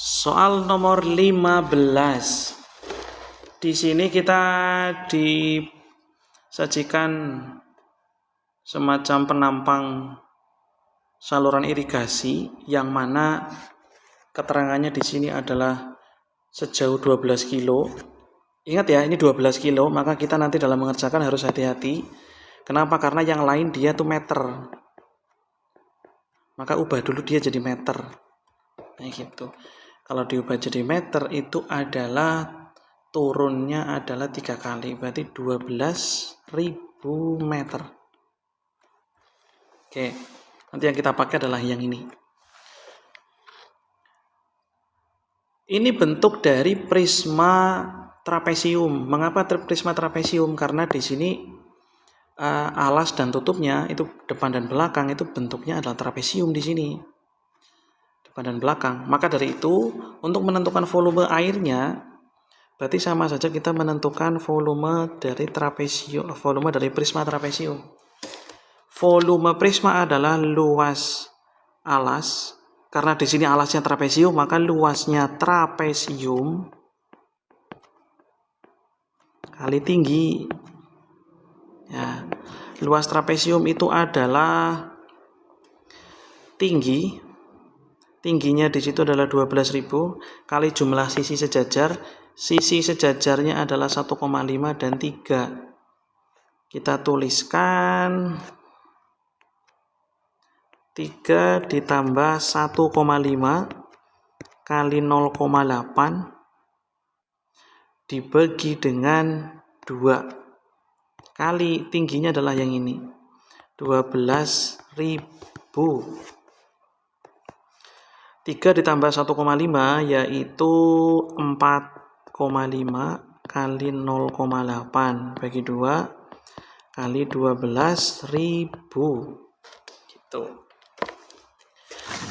Soal nomor 15. Di sini kita disajikan semacam penampang saluran irigasi yang mana keterangannya di sini adalah sejauh 12 kilo. Ingat ya, ini 12 kilo, maka kita nanti dalam mengerjakan harus hati-hati. Kenapa? Karena yang lain dia tuh meter. Maka ubah dulu dia jadi meter. Nah gitu. Kalau diubah jadi meter itu adalah turunnya adalah 3 kali, berarti 12.000 meter. Oke, nanti yang kita pakai adalah yang ini. Ini bentuk dari prisma trapesium. Mengapa prisma trapesium? Karena di sini alas dan tutupnya itu depan dan belakang itu bentuknya adalah trapesium di sini. Depan dan belakang. Maka dari itu, untuk menentukan volume airnya, berarti sama saja kita menentukan volume dari trapesium, volume dari prisma trapesium. Volume prisma adalah luas alas. Karena di sini alasnya trapesium, maka luasnya trapesium kali tinggi. Ya, luas trapesium itu adalah tinggi. Tingginya di situ adalah 12.000 kali jumlah sisi sejajar. Sisi sejajarnya adalah 1,5 dan 3. Kita tuliskan 3 ditambah 1,5 kali 0,8 dibagi dengan 2. Kali tingginya adalah yang ini. 12.000. 3 ditambah 1,5 yaitu 4,5 kali 0,8 bagi 2 kali 12.000 gitu.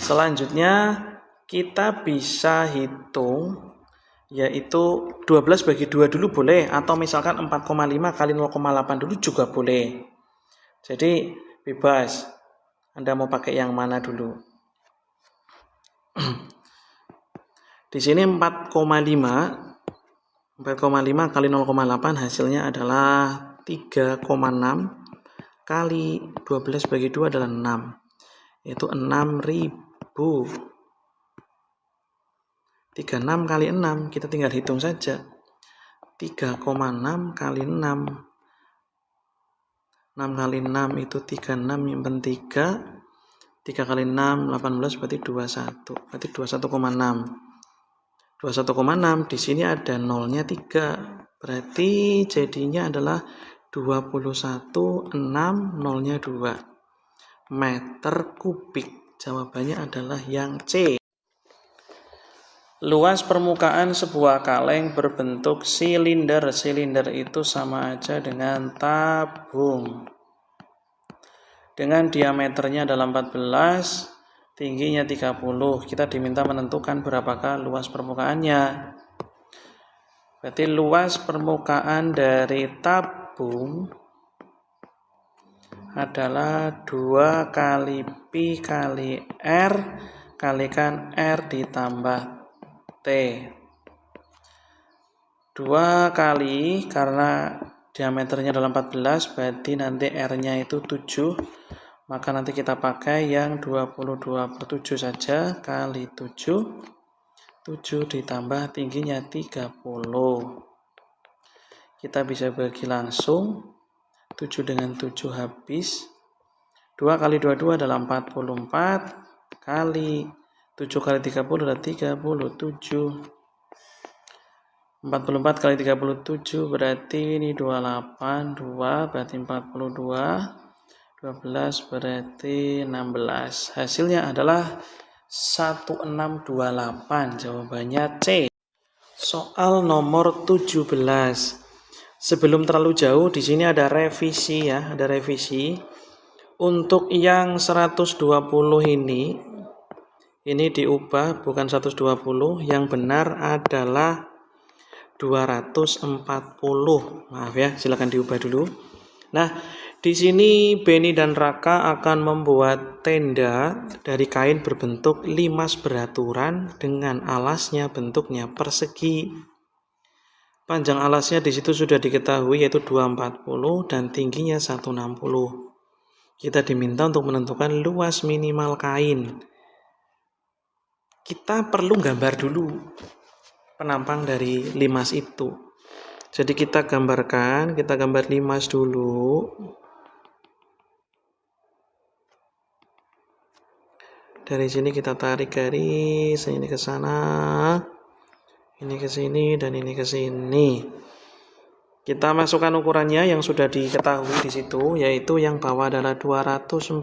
Selanjutnya kita bisa hitung yaitu 12 bagi 2 dulu boleh, atau misalkan 4,5 kali 0,8 dulu juga boleh. Jadi bebas Anda mau pakai yang mana dulu. Di sini 4,5 kali 0,8 hasilnya adalah 3,6 kali 12 bagi 2 adalah 6. Yaitu 6.000. 36 kali 6 kita tinggal hitung saja. 3,6 kali 6. 6 kali 6 itu 36 nyimpen 3. 3 kali 6, 18 berarti 21. Berarti 21,6. 21,6 di sini ada nolnya 3. Berarti jadinya adalah 21,6 nolnya 2 meter kubik. Jawabannya adalah yang C. Luas permukaan sebuah kaleng berbentuk silinder. Silinder itu sama aja dengan tabung. Dengan diameternya adalah 14, tingginya 30. Kita diminta menentukan berapakah luas permukaannya. Berarti luas permukaan dari tabung adalah 2 kali pi kali R kalikan R ditambah T. 2 kali karena diameternya adalah 14, berarti nanti R-nya itu 7. Maka nanti kita pakai yang 22/7 saja kali 7. 7 ditambah tingginya 30. Kita bisa bagi langsung. 7 dengan 7 habis. 2 kali 22 adalah 44. Kali 7 kali 30 adalah 37. 44 kali 37 berarti ini 28. 2 berarti 42. 12 berarti 16. Hasilnya adalah 1628. Jawabannya C. Soal nomor 17. Sebelum terlalu jauh, di sini ada revisi ya, ada revisi. Untuk yang 120 ini diubah bukan 120, yang benar adalah 240. Maaf ya, silakan diubah dulu. Nah, Di sini Beni dan Raka akan membuat tenda dari kain berbentuk limas beraturan dengan alasnya bentuknya persegi. Panjang alasnya di situ sudah diketahui yaitu 240 dan tingginya 160. Kita diminta untuk menentukan luas minimal kain. Kita perlu gambar dulu penampang dari limas itu. Jadi kita gambar limas dulu. Dari sini kita tarik garis, ini ke sana, ini ke sini, dan ini ke sini. Kita masukkan ukurannya yang sudah diketahui di situ, yaitu yang bawah adalah 240,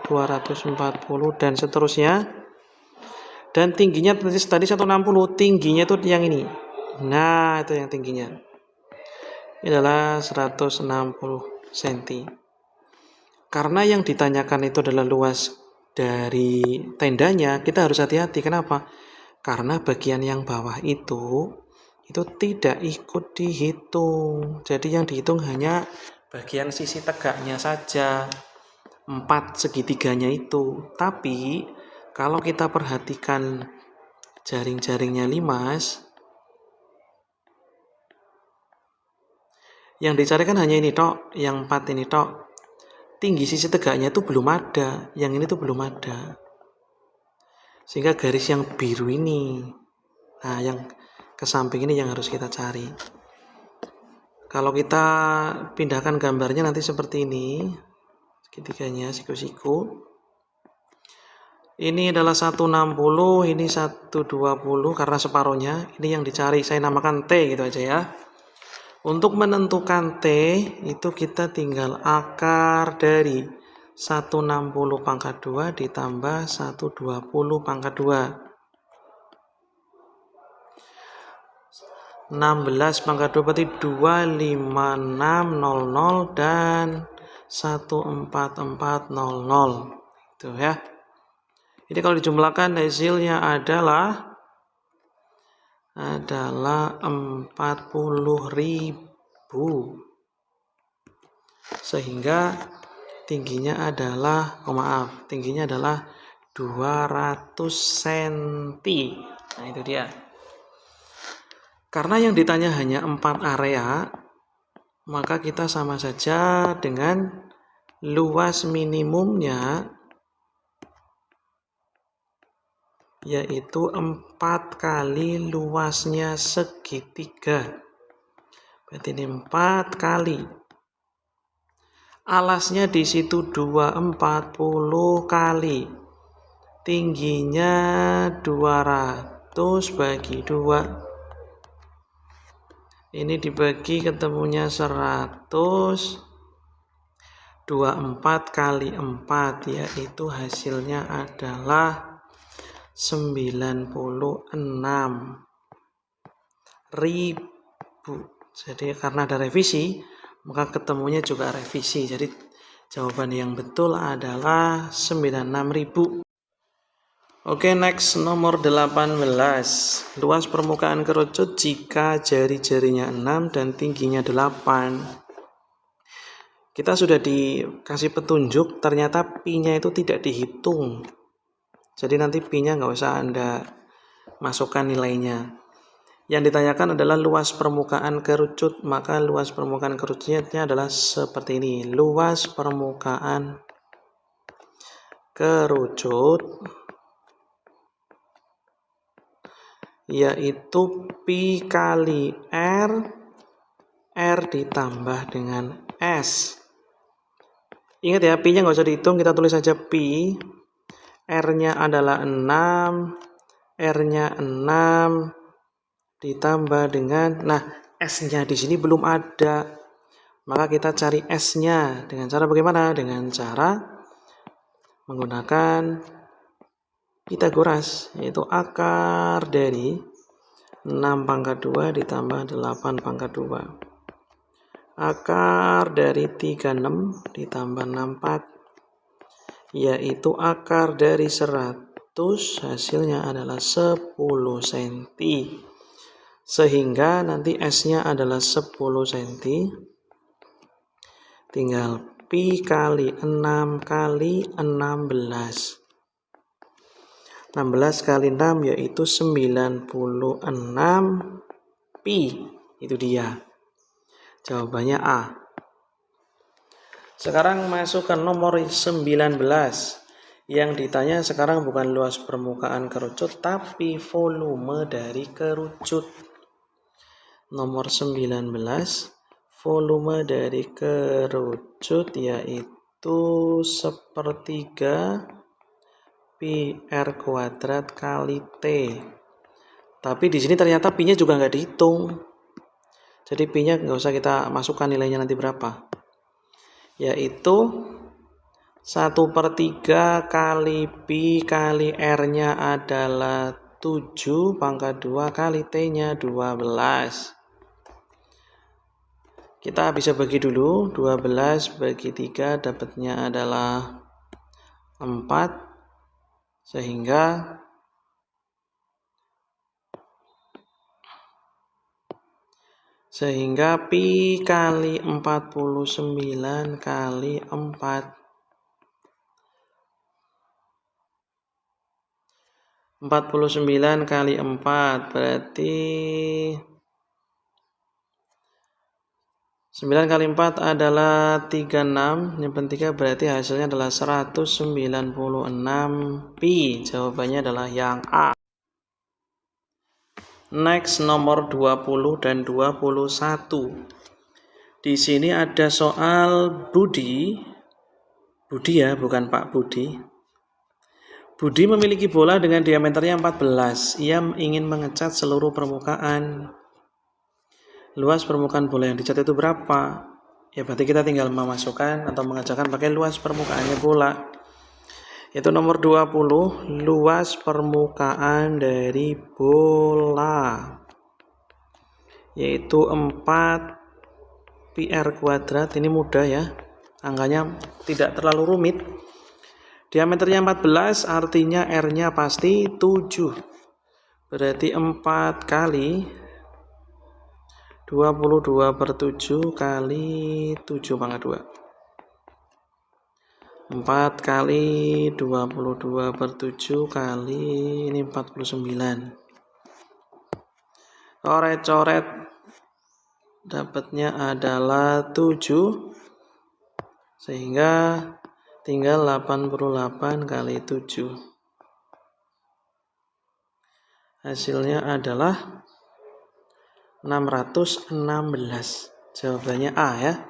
240, dan seterusnya. Dan tingginya tadi 160, tingginya itu yang ini. Nah, itu yang tingginya. Ini adalah 160 cm. Karena yang ditanyakan itu adalah luas dari tendanya, kita harus hati-hati. Kenapa? Karena bagian yang bawah itu tidak ikut dihitung. Jadi yang dihitung hanya bagian sisi tegaknya saja, 4 segitiganya itu. Tapi kalau kita perhatikan jaring-jaringnya limas, yang dicarikan hanya ini tok, yang 4 ini tok. Tinggi sisi tegaknya itu belum ada, yang ini tuh belum ada. Sehingga garis yang biru ini, nah yang ke samping ini yang harus kita cari. Kalau kita pindahkan gambarnya nanti seperti ini, segitiganya siku-siku. Ini adalah 160, ini 120 karena separuhnya. Ini yang dicari, saya namakan T gitu aja ya. Untuk menentukan T itu kita tinggal akar dari 160 pangkat 2 ditambah 120 pangkat 2. 16 pangkat 2 berarti 25600 dan 14400. Itu ya. Jadi kalau dijumlahkan hasilnya adalah 40.000. Sehingga tingginya adalah, tingginya adalah 200 cm. Nah, itu dia. Karena yang ditanya hanya 4 area, maka kita sama saja dengan luas minimumnya yaitu 4 kali luasnya segitiga. Berarti ini 4 kali. Alasnya di situ 240 kali. Tingginya 200 bagi 2. Ini dibagi ketemunya 100. 24 kali 4 yaitu hasilnya adalah 96.000. Jadi karena ada revisi, maka ketemunya juga revisi. Jadi jawaban yang betul adalah 96.000. Oke, next nomor 18. Luas permukaan kerucut jika jari-jarinya 6 dan tingginya 8. Kita sudah dikasih petunjuk, ternyata pi-nya itu tidak dihitung. Jadi nanti pi-nya nggak usah Anda masukkan nilainya. Yang ditanyakan adalah luas permukaan kerucut, maka luas permukaan kerucutnya adalah seperti ini. Luas permukaan kerucut yaitu pi kali R ditambah dengan S. Ingat ya, pi-nya nggak usah dihitung, kita tulis saja pi. R-nya adalah 6, R-nya 6 ditambah dengan, nah S-nya di sini belum ada. Maka kita cari S-nya dengan cara bagaimana? Dengan cara menggunakan Pitagoras, yaitu akar dari 6 pangkat 2 ditambah 8 pangkat 2. Akar dari 36 ditambah 64. Yaitu akar dari 100 hasilnya adalah 10 cm. Sehingga nanti S-nya adalah 10 cm. tinggal pi kali 6 kali 16. 16 kali 6 yaitu 96 pi. Itu dia. Jawabannya A. Sekarang masuk ke nomor 19. Yang ditanya sekarang bukan luas permukaan kerucut, tapi volume dari kerucut. Nomor 19, volume dari kerucut yaitu sepertiga pi r kuadrat kali T. Tapi di sini ternyata pi-nya juga nggak dihitung. Jadi pi-nya nggak usah kita masukkan nilainya nanti berapa. Yaitu 1/3 kali pi kali r-nya adalah 7 pangkat 2 kali T-nya 12. Kita bisa bagi dulu, 12 bagi 3 dapatnya adalah 4. Sehingga pi kali 49 kali 4. 49 kali 4 berarti 9 kali 4 adalah 36, nyimpen 3 berarti hasilnya adalah 196 pi. Jawabannya adalah yang A. Next nomor 20 dan 21. Di sini ada soal Budi ya, bukan Pak Budi. Budi memiliki bola dengan diameternya 14. Ia ingin mengecat seluruh permukaan. Luas permukaan bola yang dicat itu berapa? Ya berarti kita tinggal memasukkan atau mengerjakan pakai luas permukaannya bola. Itu nomor 20, luas permukaan dari bola. Yaitu 4 pi r kuadrat. Ini mudah ya. Angkanya tidak terlalu rumit. Diameternya 14 artinya R-nya pasti 7. Berarti 4 kali 22/7 kali 7 pangkat 2. 4 kali 22/7 kali ini 49. Coret-coret dapatnya adalah 7. Sehingga tinggal 88 kali 7. Hasilnya adalah 616. Jawabannya A ya.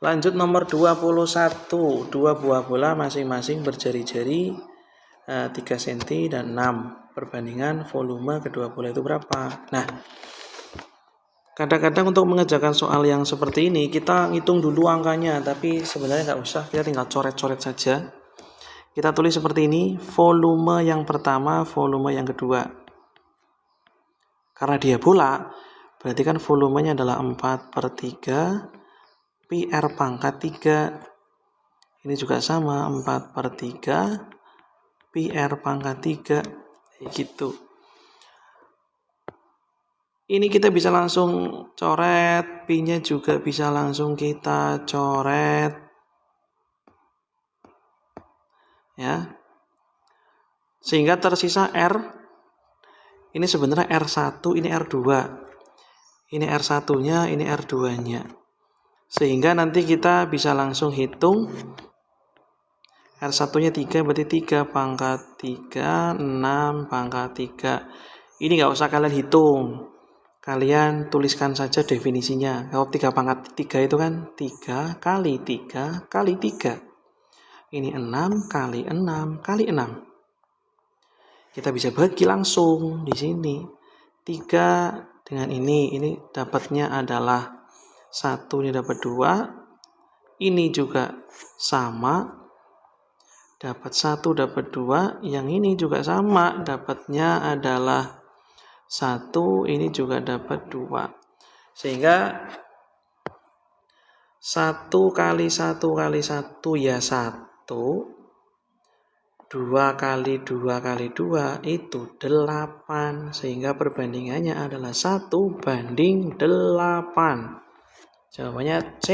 Lanjut nomor 21. 2 buah bola masing-masing berjari-jari 3 cm dan 6. Perbandingan volume kedua bola itu berapa? Nah, kadang-kadang untuk mengerjakan soal yang seperti ini kita ngitung dulu angkanya, tapi sebenarnya nggak usah, kita tinggal coret-coret saja. Kita tulis seperti ini, volume yang pertama, volume yang kedua. Karena dia bola, berarti kan volumenya adalah 4/3 pi r pangkat 3. Ini juga sama, 4/3 pi r pangkat 3. Gitu. Ini kita bisa langsung coret, pi-nya juga bisa langsung kita coret. Ya. Sehingga tersisa R. Ini sebenarnya R1, ini R2. Ini R1-nya, ini R2-nya. Sehingga nanti kita bisa langsung hitung. R1-nya 3, berarti 3 pangkat 3, 6 pangkat 3. Ini nggak usah kalian hitung. Kalian tuliskan saja definisinya. Kalau 3 pangkat 3 itu kan 3 kali 3 kali 3. Ini 6 kali 6 kali 6. Kita bisa bagi langsung di sini. 3 dengan ini dapatnya adalah 1, ini dapat 2. Ini juga sama. Dapat 1, dapat 2. Yang ini juga sama. Dapatnya adalah 1, ini juga dapat 2. Sehingga 1 kali 1 kali 1 ya 1. 2 kali 2 kali 2 itu 8. Sehingga perbandingannya adalah 1/8. Jawabannya C.